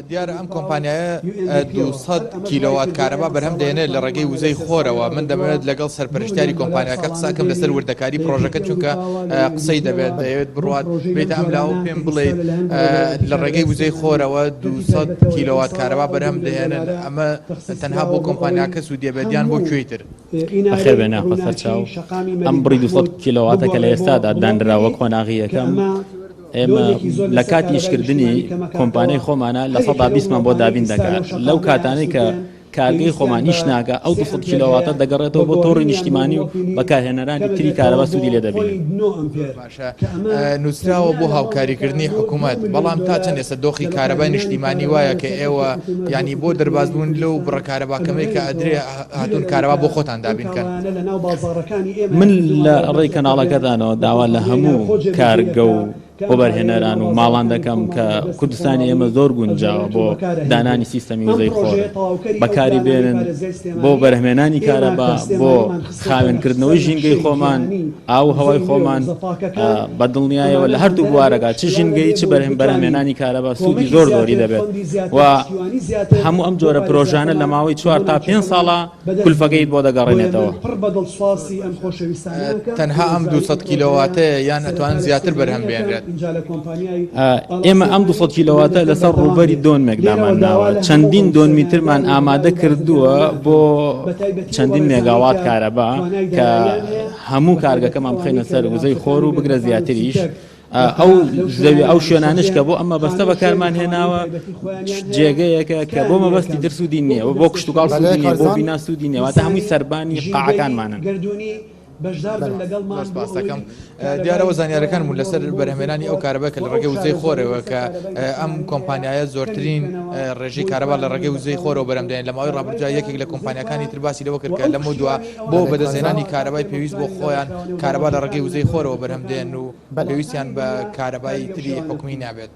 دیارە ئەم کۆمپانیایە 200 کیلۆوات کارەبا بەرهەم دێنێت لە ڕێگەی وزەی خۆرەوە. من دەمەوێت لەگەڵ سەرپەرشتیاری کۆمپانیاکە قساکەم لەسەر وردەکاری پرۆژەکە، چونکە قسەی دەوێت بڕوات بێتە ئەم لاوە پێم بڵێت لە ڕێگەی وزەی خۆرەوە 200 کیلۆوات کارەبا بەرهەم دەهێنن. ئەمە تەنها بۆ کۆمپانیاکە سوودێبێتیان بۆ کوێتر بەخێر بێ ناخۆ سەرچاو ئەم بڕی 200 کیلۆواتەکە لە ئێستادا دانراوە کۆناغی یەکەم. ئێمە لە کاتی ئیشکردنی کۆمپانیای خۆمانە لە 120مان بۆ دابین دەکات. لەو کاتانەی کە کارگەی خۆمان نیش ناکە ئەو 200 کیلۆواتە دەگەڕێتەوە بۆ تۆڕی نیشتیمانی و بەکارهێنەرانی تری کارەبا سوودی لێ دەبینن. باشە نووسراوە بۆ هاوکاریکردنی حکوومەت، بەڵام تا چەند ئێستا دۆخی کارەبای نیشتیمانی وایە کە ئێوە ینی بۆ دەربازبوون لەو بڕە کارەباکەمەی کە ئەدرێ هاتوون کارەبا بۆ خۆتان دابینکەن. من لە ڕێی کەناڵەکەدانەوە داوا لە هەموو کارگە و بۆ بەرهێنەران و ماڵان دەکەم کە کوردستانی ئێمە زۆر گونجاوە بۆ دانانی سیستەمی وزەی خۆر بەکاری بێنن بۆ بەرهمێنانی کارەبا، بۆ خاوێنکردنەوەی ژینگەی خۆمان، ئاو هەوای خۆمان بە دڵنیایەوە لە هەردوو بوارەکە چ ژینگەی چ بەرهمێنانی کارەبا سوودی زۆر زۆری دەبێت و هەموو ئەم جۆرە پرۆژانە لە ماوەی 4 تا 5 ساڵە کولفەکەیت بۆ دەگەڕێنێتەوە. تەنها ئەم 200 کیلۆواتەیە یان ئەتوانن زیاتر بەرهەم بێنرێت؟ ئێمە ئەم 200 کیلۆواتە لەسەر ڕووبەری دۆنمێک دامانناوە. چەندین دۆنمیترمان ئامادە کردووە بۆ چەندین مێگاوات کارەبا کە هەموو کارگەکەمان بخەینە سەر وزەی خۆر و بگرە زیاتریش. ئەو زەوی ئەو شوێنانش کە بۆ ئەمە بەستە بەکارمان هێناوە جێگەیەکە کە بۆ مەبەستی تر سوودی نییە، بۆ کشتتوکاڵ سوودی نییە، بۆ بینا سوودی نیە، واتە هەمووی سەربانی قاعەکانمانن. باسەکەم دیارەوە زانیارەکانمون لەسەر بەرهمێنانی ئەو کارەبا کە لە ڕێگەی وزەی خۆرەوە کە ئەم کۆمپانیایە زۆرترین ڕێژەی کارەبا لە ڕێگەی وزەی خۆرەوە بەرهەمدێن. لە ماوەی ڕابردوودا یەکێک لە کۆمپانیەکانی تر باسی لەوە کرد کە لەمە دووە بۆ بەدەستهێنانی کارەبای پێویست بۆ خۆیان کارەبا لە ڕێگەی وزەی خۆرەوە بەرهەمدێن و پێویستیان بە کارەبای تری حکومی نابێت.